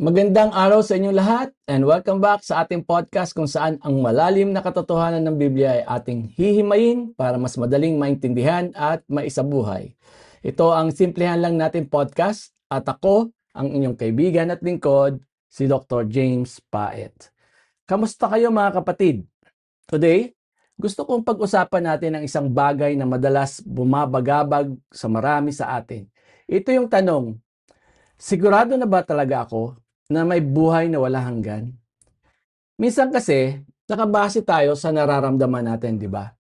Magandang araw sa inyong lahat and welcome back sa ating podcast kung saan ang malalim na katotohanan ng Biblia ay ating hihimayin para mas madaling maintindihan at maisabuhay. Ito ang Simplehan Lang Natin Podcast at ako, ang inyong kaibigan at lingkod, si Dr. James Paet. Kamusta kayo mga kapatid? Today, gusto kong pag-usapan natin ang isang bagay na madalas bumabagabag sa marami sa atin. Ito yung tanong, sigurado na ba talaga ako na may buhay na walang hanggan? Minsan kasi, nakabase tayo sa nararamdaman natin, di ba?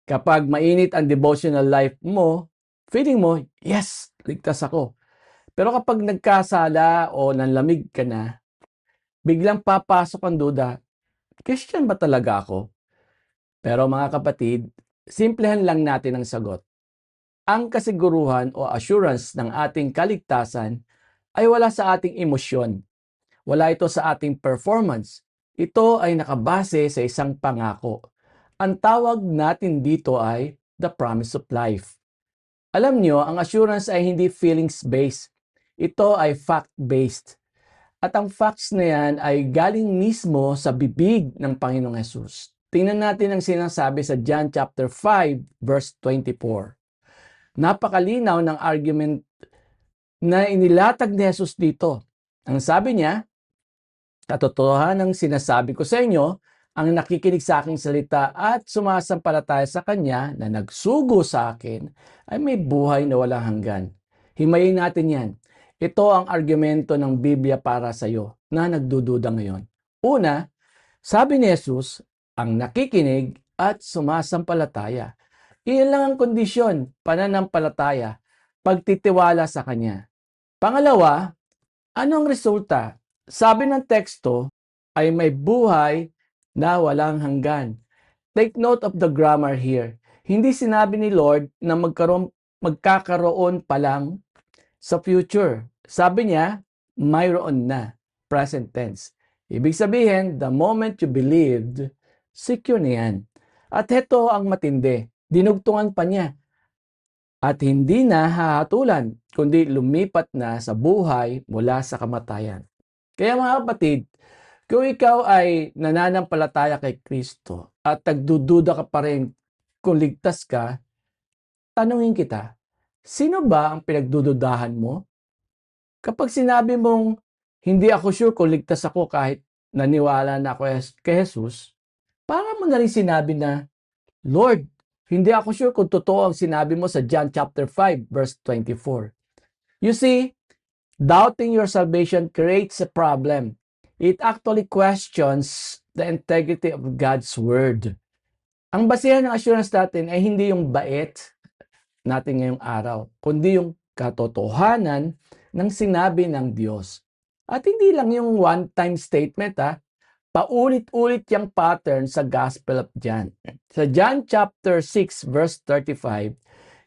Kapag mainit ang devotional life mo, feeling mo, yes, ligtas ako. Pero kapag nagkasala o nanlamig ka na, biglang papasok ang duda, Christian ba talaga ako? Pero mga kapatid, simplehan lang natin ang sagot. Ang kasiguruhan o assurance ng ating kaligtasan ay wala sa ating emosyon. Wala ito sa ating performance. Ito ay nakabase sa isang pangako. Ang tawag natin dito ay the promise of life. Alam nyo, ang assurance ay hindi feelings-based. Ito ay fact-based. At ang facts na yan ay galing mismo sa bibig ng Panginoong Hesus. Tingnan natin ang sinasabi sa John chapter 5 verse 24. Napakalinaw ng argument na inilatag ni Jesus dito. Ang sabi niya, katotohanan ng sinasabi ko sa inyo, ang nakikinig sa aking salita at sumasampalataya sa Kanya na nagsugo sa akin ay may buhay na walang hanggan. Himayin natin yan. Ito ang argumento ng Biblia para sa iyo na nagdududa ngayon. Una, sabi ni Jesus, ang nakikinig at sumasampalataya. Iyan lang ang kondisyon, pananampalataya, pagtitiwala sa Kanya. Pangalawa, anong resulta? Sabi ng teksto ay may buhay na walang hanggan. Take note of the grammar here. Hindi sinabi ni Lord na magkakaroon pa lang sa future. Sabi niya, mayroon na. Present tense. Ibig sabihin, the moment you believed, secure na yan. At ito ang matindi. Dinugtungan pa niya. At hindi na hahatulan, kundi lumipat na sa buhay mula sa kamatayan. Kaya mga kapatid, kung ikaw ay nananampalataya kay Kristo at nagdududa ka pa rin kung ligtas ka, tanungin kita, sino ba ang pinagdududahan mo? Kapag sinabi mong, hindi ako sure kung ligtas ako kahit naniwala na ako kay Jesus, para mo na rin sinabi na, Lord, hindi ako sure kung totoo ang sinabi mo sa John chapter 5 verse 24. You see, doubting your salvation creates a problem. It actually questions the integrity of God's Word. Ang basihan ng assurance natin ay hindi yung bait natin ngayong araw, kundi yung katotohanan ng sinabi ng Diyos. At hindi lang yung one-time statement, paulit-ulit yung pattern sa Gospel of John. Sa John chapter 6 verse 35,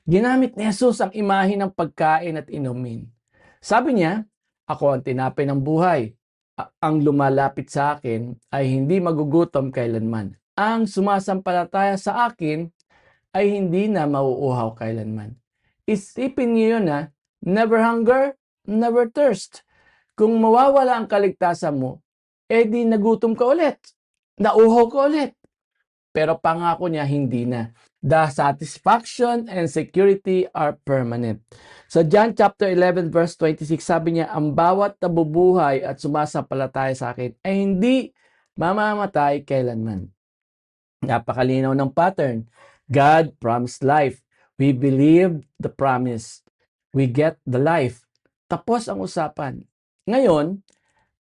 ginamit ni Jesus ang imahe ng pagkain at inumin. Sabi niya, ako ang tinapay ng buhay. Ang lumalapit sa akin ay hindi magugutom kailanman. Ang sumasampalataya sa akin ay hindi na mauuhaw kailanman. Isipin niyo yun never hunger, never thirst. Kung mawawala ang kaligtasan mo, di nagutom ka ulit. Nauhaw ka ulit. Pero pangako niya, hindi na. The satisfaction and security are permanent. Sa John chapter 11 verse 26, sabi niya, ang bawat nabubuhay at sumasampalataya sa akin ay hindi mamamatay kailanman. Napakalinaw ng pattern. God promised life. We believe the promise. We get the life. Tapos ang usapan. Ngayon,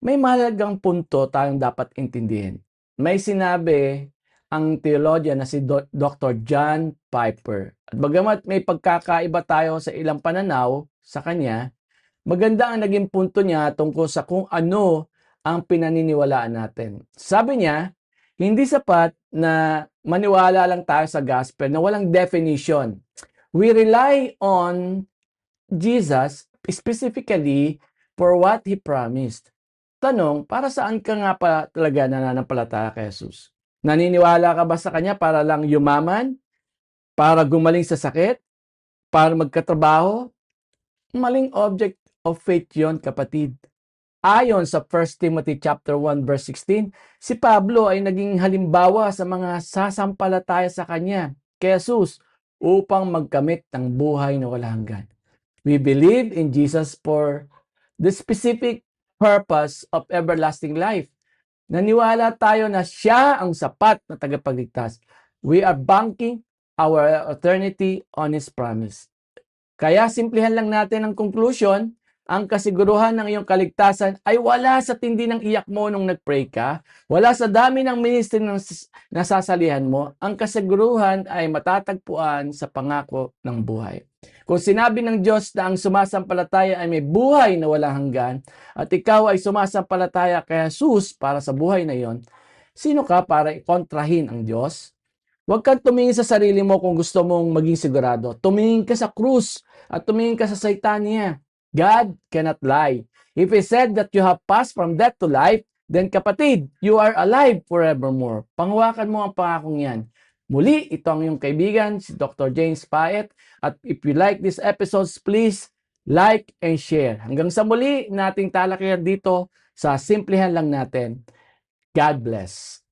may mahalagang punto tayong dapat intindihin. May sinabi ang theologian na si Dr. John Piper. At bagamat may pagkakaiba tayo sa ilang pananaw sa kanya, maganda ang naging punto niya tungkol sa kung ano ang pinaniniwalaan natin. Sabi niya, hindi sapat na maniwala lang tayo sa gospel na walang definition. We rely on Jesus specifically for what He promised. Tanong, para saan ka nga pa talaga nananampalataya kay Jesus? Naniniwala ka ba sa Kanya para lang yumaman? Para gumaling sa sakit? Para magkatrabaho? Maling object of faith yon, kapatid. Ayon sa 1 Timothy chapter 1 verse 16, si Pablo ay naging halimbawa sa mga sasampalataya sa kanya, kay Jesus, upang magkamit ng buhay na walang hanggan. We believe in Jesus for the specific purpose of everlasting life. Naniwala tayo na siya ang sapat na tagapagligtas. We are banking our eternity on His promise. Kaya simplihan lang natin ang conclusion, ang kasiguruhan ng iyong kaligtasan ay wala sa tindi ng iyak mo nung nag-pray ka, wala sa dami ng ministry ng nasasalihan mo, ang kasiguruhan ay matatagpuan sa pangako ng buhay. Kung sinabi ng Diyos na ang sumasampalataya ay may buhay na walang hanggan, at ikaw ay sumasampalataya kay Jesus para sa buhay na iyon, sino ka para ikontrahin ang Diyos? Huwag kang tumingin sa sarili mo kung gusto mong maging sigurado. Tumingin ka sa krus at tumingin ka sa Saitanya. God cannot lie. If He said that you have passed from death to life, then kapatid, you are alive forevermore. Panghawakan mo ang pangakong yan. Muli, ito ang iyong kaibigan, si Dr. James Paet. At if you like this episodes, please like and share. Hanggang sa muli nating talakayan dito sa Simplihan Lang Natin. God bless.